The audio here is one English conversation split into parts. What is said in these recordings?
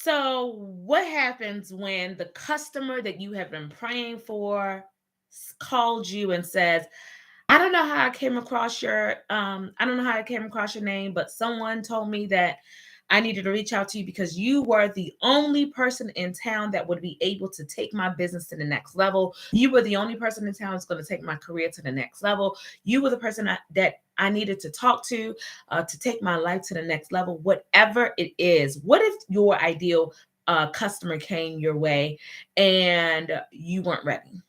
So, what happens when the customer that you have been praying for called you and says, I don't know how I don't know how I came across your name, but someone told me that I needed to reach out to you because you were the only person in town that would be able to take my business to the next level. You were the only person in town that's going to take my career to the next level. You were the person that I needed to talk to take my life to the next level, whatever it is. What if your ideal customer came your way and you weren't ready?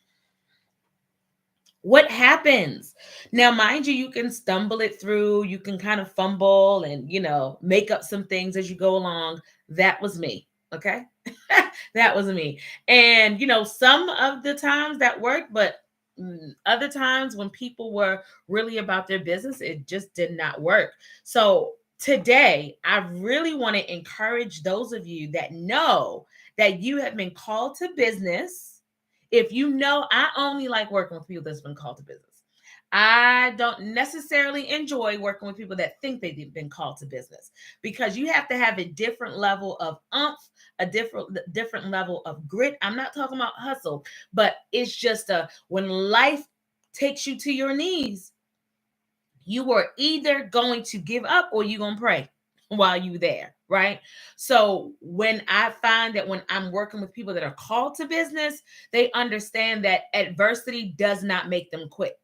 What happens? Now, mind you, you can stumble it through, you can kind of fumble and, make up some things as you go along. That was me. Okay. That was me. And, some of the times that worked, but other times when people were really about their business, it just did not work. So, today, I really want to encourage those of you that know that you have been called to business. If you know, I only like working with people that's been called to business. I don't necessarily enjoy working with people that think they've been called to business because you have to have a different level of a different level of grit. I'm not talking about hustle, but it's just when life takes you to your knees, you are either going to give up or you're going to pray while you're there, right? So when I find that when I'm working with people that are called to business, they understand that adversity does not make them quit.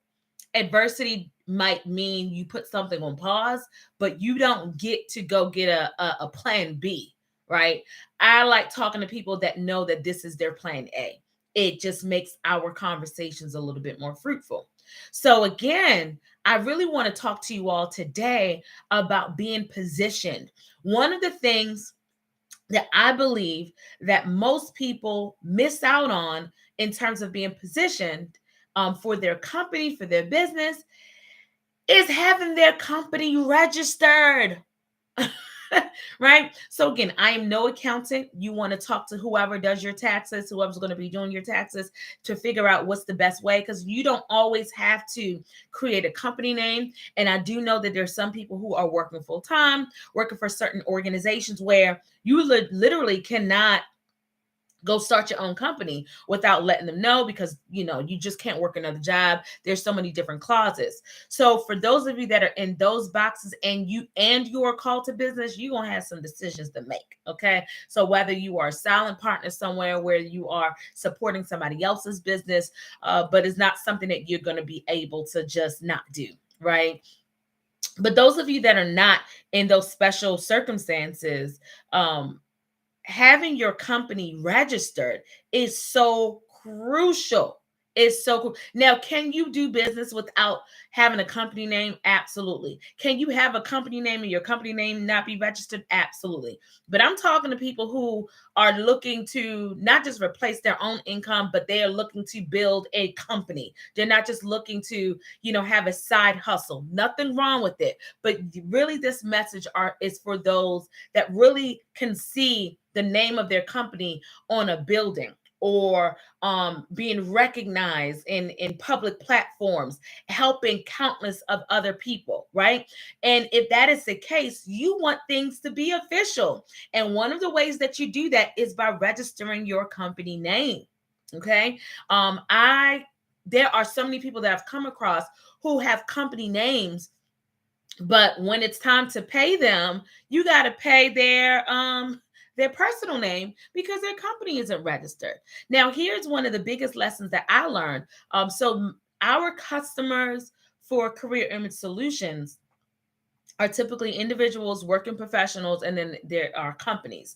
Adversity might mean you put something on pause, but you don't get to go get a plan B, right? I like talking to people that know that this is their plan A. It just makes our conversations a little bit more fruitful. So, again, I really want to talk to you all today about being positioned. One of the things that I believe that most people miss out on in terms of being positioned for their company, for their business, is having their company registered. Right? So again, I am no accountant. You want to talk to whoever does your taxes, whoever's going to be doing your taxes to figure out what's the best way because you don't always have to create a company name. And I do know that there's some people who are working full time, working for certain organizations where you literally cannot go start your own company without letting them know because you just can't work another job. There's so many different clauses. So for those of you that are in those boxes and you are called to business, you're going to have some decisions to make. Okay, so whether you are a silent partner somewhere where you are supporting somebody else's business, but it's not something that you're going to be able to just not do, right? But those of you that are not in those special circumstances, having your company registered is so crucial. It's so cool. Now, can you do business without having a company name? Absolutely. Can you have a company name and your company name not be registered? Absolutely. But I'm talking to people who are looking to not just replace their own income, but they are looking to build a company. They're not just looking to, have a side hustle. Nothing wrong with it. But really, this message is for those that really can see the name of their company on a building or being recognized in public platforms, helping countless of other people, right? And if that is the case, you want things to be official. And one of the ways that you do that is by registering your company name. Okay. I There are so many people that I've come across who have company names, but when it's time to pay them, you got to pay their personal name because their company isn't registered. Now, here's one of the biggest lessons that I learned. Our customers for Career Image Solutions are typically individuals, working professionals, and then there are companies.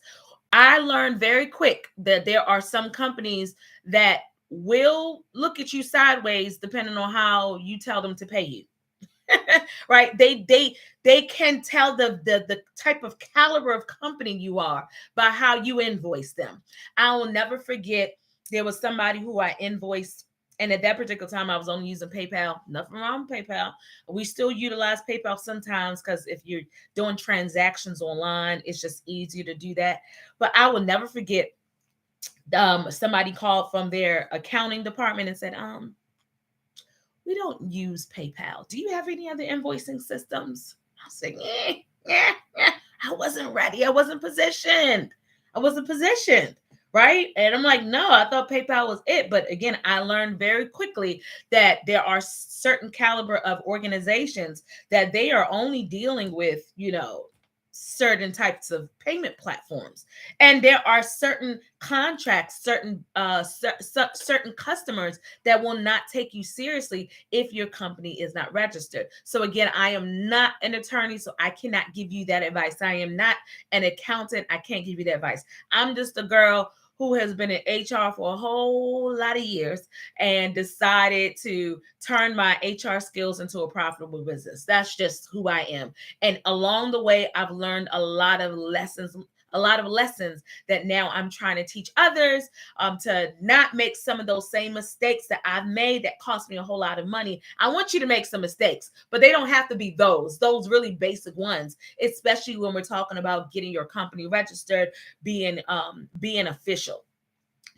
I learned very quick that there are some companies that will look at you sideways depending on how you tell them to pay you. Right? They can tell the type of caliber of company you are by how you invoice them. I will never forget, there was somebody who I invoiced, and at that particular time I was only using PayPal. Nothing wrong with PayPal. We still utilize PayPal sometimes because if you're doing transactions online, it's just easier to do that. But I will never forget, somebody called from their accounting department and said, we don't use PayPal. Do you have any other invoicing systems? I said, I wasn't ready. I wasn't positioned. I wasn't positioned, right? And I'm like, no, I thought PayPal was it. But again, I learned very quickly that there are certain caliber of organizations that they are only dealing with, certain types of payment platforms, and there are certain contracts, certain customers that will not take you seriously if your company is not registered. So again, I am not an attorney, so I cannot give you that advice. I am not an accountant. I can't give you that advice. I'm just a girl who has been in HR for a whole lot of years and decided to turn my HR skills into a profitable business. That's just who I am. And along the way, I've learned a lot of lessons that now I'm trying to teach others, to not make some of those same mistakes that I've made that cost me a whole lot of money. I want you to make some mistakes, but they don't have to be those really basic ones, especially when we're talking about getting your company registered, being official.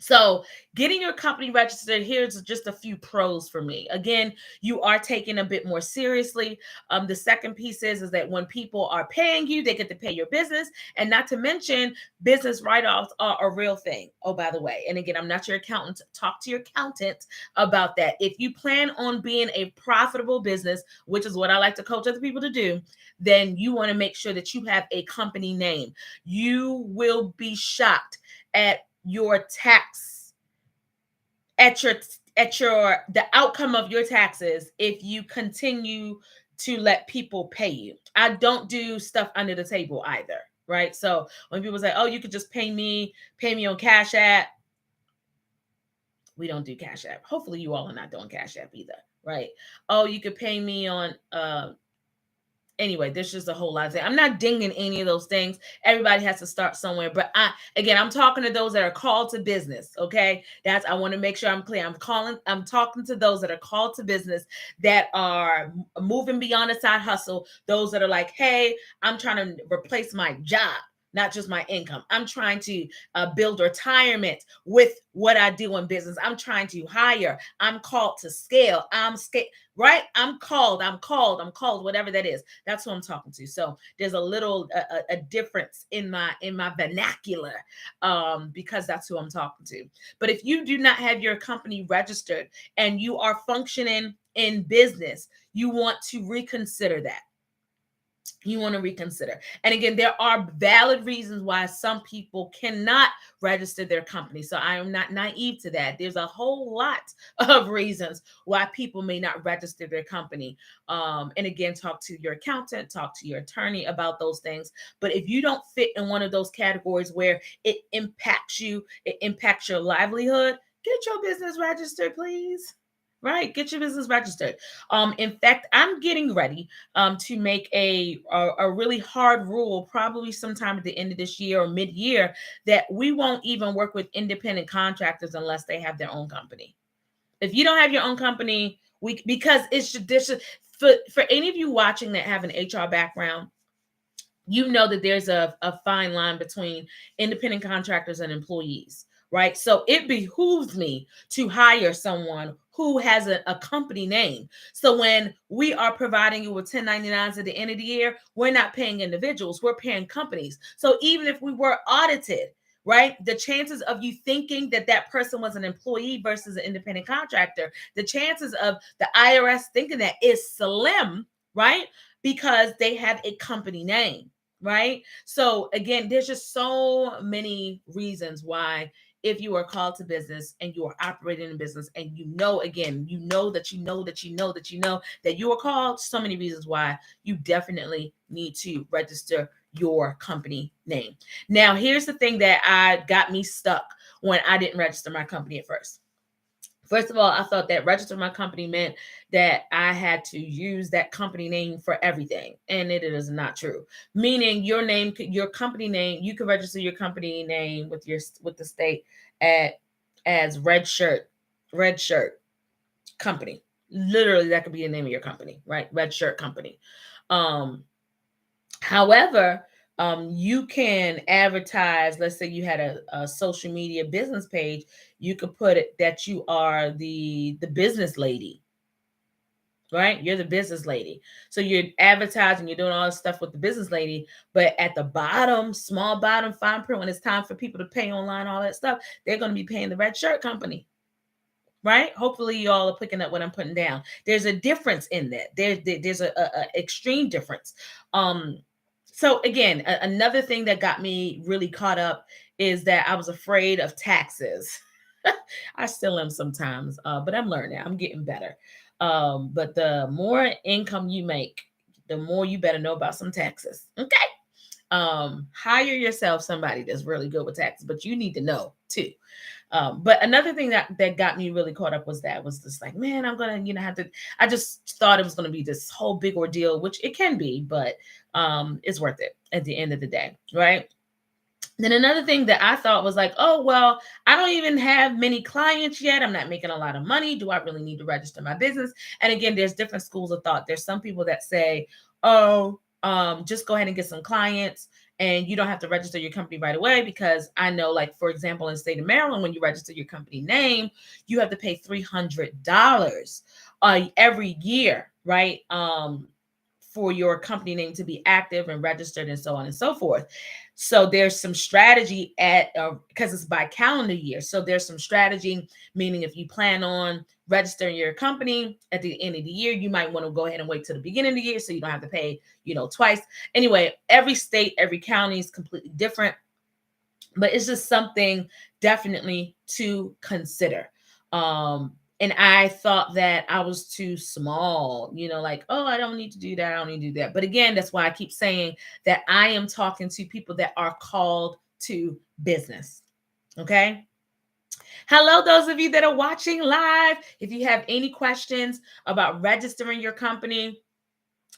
So, getting your company registered, here's just a few pros for me. Again, you are taken a bit more seriously. The second piece is that when people are paying you, they get to pay your business. And not to mention, business write offs are a real thing. Oh, by the way. And again, I'm not your accountant. Talk to your accountant about that. If you plan on being a profitable business, which is what I like to coach other people to do, then you want to make sure that you have a company name. You will be shocked at your tax at your the outcome of your taxes if you continue to let people pay you. I don't do stuff under the table either, right? So when people say, oh, you could just pay me on Cash App, we don't do Cash App. Hopefully you all are not doing Cash App either, right? Oh, you could pay me on anyway, there's just a whole lot of things. I'm not dinging any of those things. Everybody has to start somewhere. But I'm talking to those that are called to business. Okay. I want to make sure I'm clear. I'm talking to those that are called to business, that are moving beyond a side hustle. Those that are like, hey, I'm trying to replace my job, not just my income. I'm trying to build retirement with what I do in business. I'm trying to hire. I'm called to scale. Right? I'm called, whatever that is. That's who I'm talking to. So there's a little a difference in my vernacular, because that's who I'm talking to. But if you do not have your company registered and you are functioning in business, you want to reconsider that. And again, there are valid reasons why some people cannot register their company. So I am not naive to that. There's a whole lot of reasons why people may not register their company. And again, talk to your accountant, talk to your attorney about those things. But if you don't fit in one of those categories where it impacts you, it impacts your livelihood, get your business registered, please. Right, get your business registered. In fact, I'm getting ready to make a really hard rule, probably sometime at the end of this year or mid-year, that we won't even work with independent contractors unless they have their own company. If you don't have your own company, because for any of you watching that have an HR background, you know that there's a fine line between independent contractors and employees, right? So it behooves me to hire someone who has a company name. So when we are providing you with 1099s at the end of the year, we're not paying individuals, we're paying companies. So even if we were audited, right, the chances of you thinking that that person was an employee versus an independent contractor, the chances of the IRS thinking that is slim, right? Because they have a company name. Right. So again, there's just so many reasons why, if you are called to business and you are operating in business and again, that you are called, so many reasons why you definitely need to register your company name. Now, here's the thing that got me stuck when I didn't register my company at first. First of all, I thought that register my company meant that I had to use that company name for everything. And it is not true. Meaning your company name, you can register your company name with the state as Red Shirt Company. Literally, that could be the name of your company, right? Red Shirt Company. However, you can advertise. Let's say you had a social media business page. You could put it that you are the business lady, right? You're the business lady. So you're advertising, you're doing all this stuff with the business lady, but at the bottom, small bottom fine print, when it's time for people to pay online, all that stuff, they're going to be paying the red shirt company. Right? Hopefully you all are picking up what I'm putting down. There's a difference in that. There's a extreme difference. So again, another thing that got me really caught up is that I was afraid of taxes. I still am sometimes, but I'm learning. I'm getting better. But the more income you make, the more you better know about some taxes. Okay. Hire yourself somebody that's really good with taxes, but you need to know too. But another thing that got me really caught up was just like, man, I'm gonna, have to. I just thought it was gonna be this whole big ordeal, which it can be, but it's worth it at the end of the day, right? Then another thing that I thought was like, oh, well, I don't even have many clients yet. I'm not making a lot of money. Do I really need to register my business? And again, there's different schools of thought. There's some people that say, oh, just go ahead and get some clients and you don't have to register your company right away, because I know, like, for example, in the state of Maryland, when you register your company name, you have to pay $300 every year, right? For your company name to be active and registered and so on and so forth. So there's some strategy because it's by calendar year. So there's some strategy, meaning if you plan on registering your company at the end of the year, you might want to go ahead and wait till the beginning of the year so you don't have to pay, twice. Anyway, every state, every county is completely different, but it's just something definitely to consider. And I thought that I was too small, like, oh, I don't need to do that. I don't need to do that. But again, that's why I keep saying that I am talking to people that are called to business. Okay. Hello, those of you that are watching live. If you have any questions about registering your company,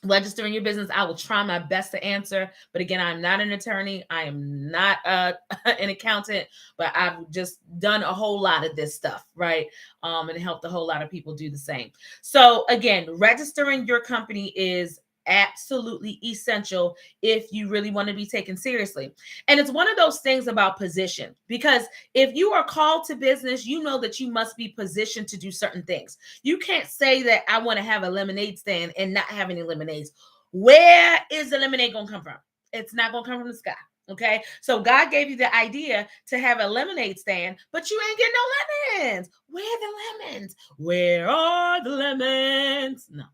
registering your business, I will try my best to answer. But again, I'm not an attorney. I am not an accountant, but I've just done a whole lot of this stuff, right? And helped a whole lot of people do the same. So again, registering your company is absolutely essential if you really want to be taken seriously. And it's one of those things about position, because if you are called to business, you know that you must be positioned to do certain things. You can't say that I want to have a lemonade stand and not have any lemonades. Where is the lemonade going to come from? It's not going to come from the sky. Okay. So God gave you the idea to have a lemonade stand, but you ain't getting no lemons. Where are the lemons? Where are the lemons? No.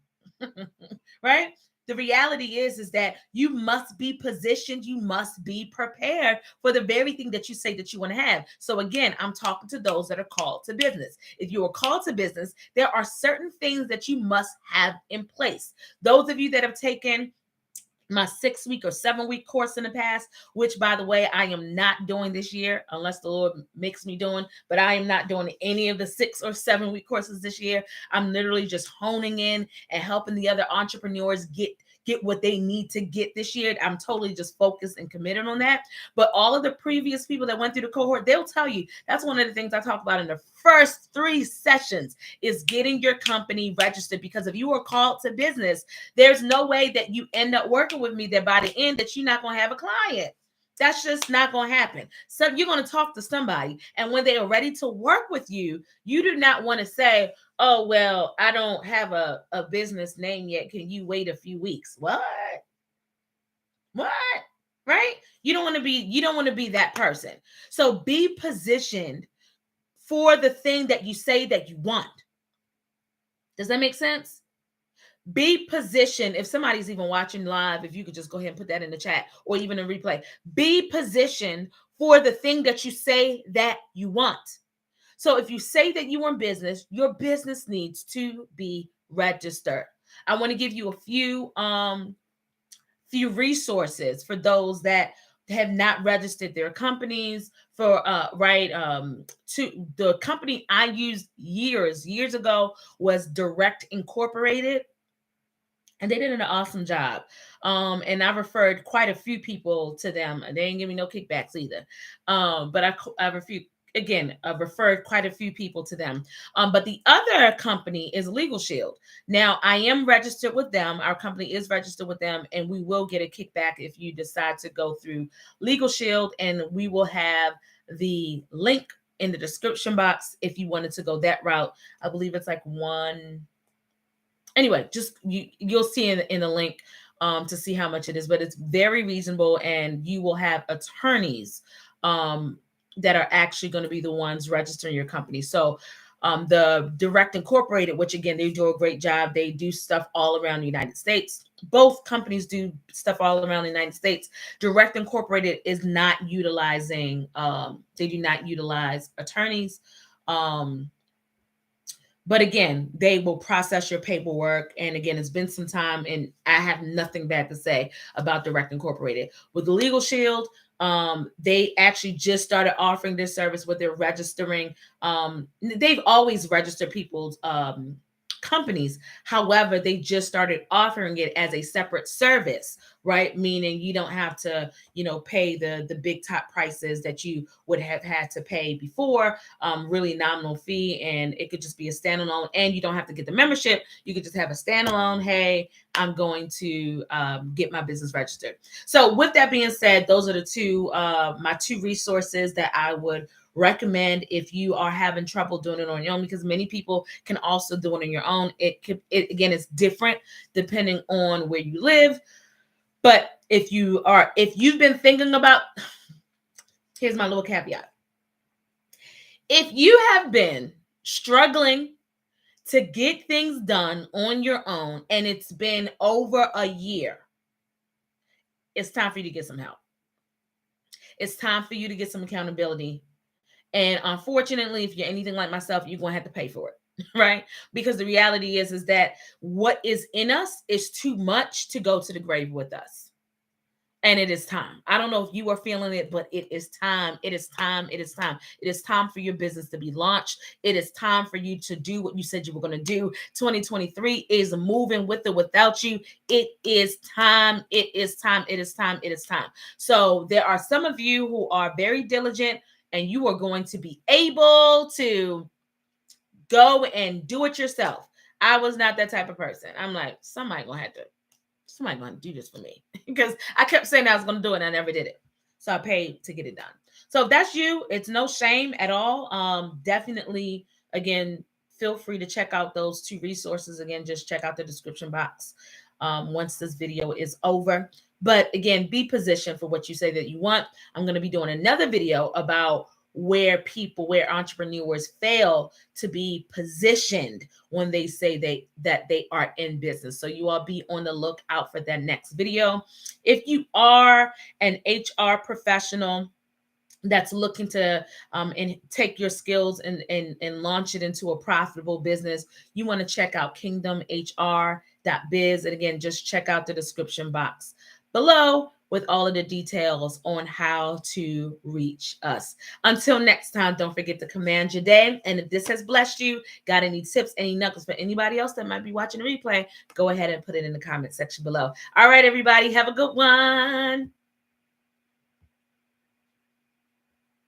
Right? The reality is that you must be positioned, you must be prepared for the very thing that you say that you want to have. So again, I'm talking to those that are called to business. If you are called to business, there are certain things that you must have in place. Those of you that have taken my 6-week or 7-week course in the past, which, by the way, I am not doing this year unless the Lord makes me doing, but I am not doing any of the 6 or 7-week courses this year. I'm literally just honing in and helping the other entrepreneurs get what they need to get this year. I'm totally just focused and committed on that. But all of the previous people that went through the cohort, they'll tell you that's one of the things I talk about in the first 3 sessions is getting your company registered. Because if you are called to business, there's no way that you end up working with me that by the end that you're not going to have a client. That's just not going to happen. So you're going to talk to somebody, and when they are ready to work with you, you do not want to say, oh, well, I don't have a business name yet. Can you wait a few weeks? What? Right? You don't want to be that person. So be positioned for the thing that you say that you want. Does that make sense? Be positioned. If somebody's even watching live, if you could just go ahead and put that in the chat or even a replay, be positioned for the thing that you say that you want. So if you say that you want business, your business needs to be registered. I want to give you a few resources for those that have not registered their companies for to the company I used years ago was Direct Incorporated. And they did an awesome job. And I referred quite a few people to them. They ain't give me no kickbacks either. But I've referred quite a few people to them. But the other company is Legal Shield. Now, I am registered with them. Our company is registered with them, and we will get a kickback if you decide to go through Legal Shield. And we will have the link in the description box if you wanted to go that route. I believe it's like Anyway, just you'll see in the link to see how much it is, but it's very reasonable, and you will have attorneys that are actually going to be the ones registering your company. So the Direct Incorporated, which again, they do a great job. They do stuff all around the United States. Both companies do stuff all around the United States. Direct Incorporated is not utilizing, they do not utilize attorneys. But again, they will process your paperwork. And again, it's been some time, and I have nothing bad to say about Direct Incorporated. With the Legal Shield, they actually just started offering this service where they're registering. They've always registered people's companies. However, they just started offering it as a separate service, right? Meaning you don't have to, pay the big top prices that you would have had to pay before, really nominal fee. And it could just be a standalone, and you don't have to get the membership. You could just have a standalone. Hey, I'm going to get my business registered. So with that being said, those are the my two resources that I would recommend if you are having trouble doing it on your own, because many people can also do it on your own. Again, it's different depending on where you live. But if you've been thinking about, here's my little caveat. If you have been struggling to get things done on your own and it's been over a year, it's time for you to get some help. It's time for you to get some accountability. And unfortunately, if you're anything like myself, you're going to have to pay for it, right? Because the reality is that what is in us is too much to go to the grave with us. And it is time. I don't know if you are feeling it, but it is time. It is time. It is time. It is time for your business to be launched. It is time for you to do what you said you were going to do. 2023 is moving with or without you. It is time. It is time. It is time. It is time. So there are some of you who are very diligent, and you are going to be able to go and do it yourself. I was not that type of person. I'm like, somebody gonna do this for me, because I kept saying I was gonna do it and I never did it. So I paid to get it done. So if that's you, it's no shame at all. Definitely, again, feel free to check out those two resources. Again, just check out the description box once this video is over. But again, be positioned for what you say that you want. I'm going to be doing another video about where entrepreneurs fail to be positioned when they say that they are in business. So you all be on the lookout for that next video. If you are an HR professional that's looking to and take your skills and launch it into a profitable business, you want to check out kingdomhr.biz. And again, just check out the description box below with all of the details on how to reach us. Until next time, don't forget to command your day. And if this has blessed you, got any tips, any nuggets for anybody else that might be watching the replay, go ahead and put it in the comment section below. All right, everybody, have a good one.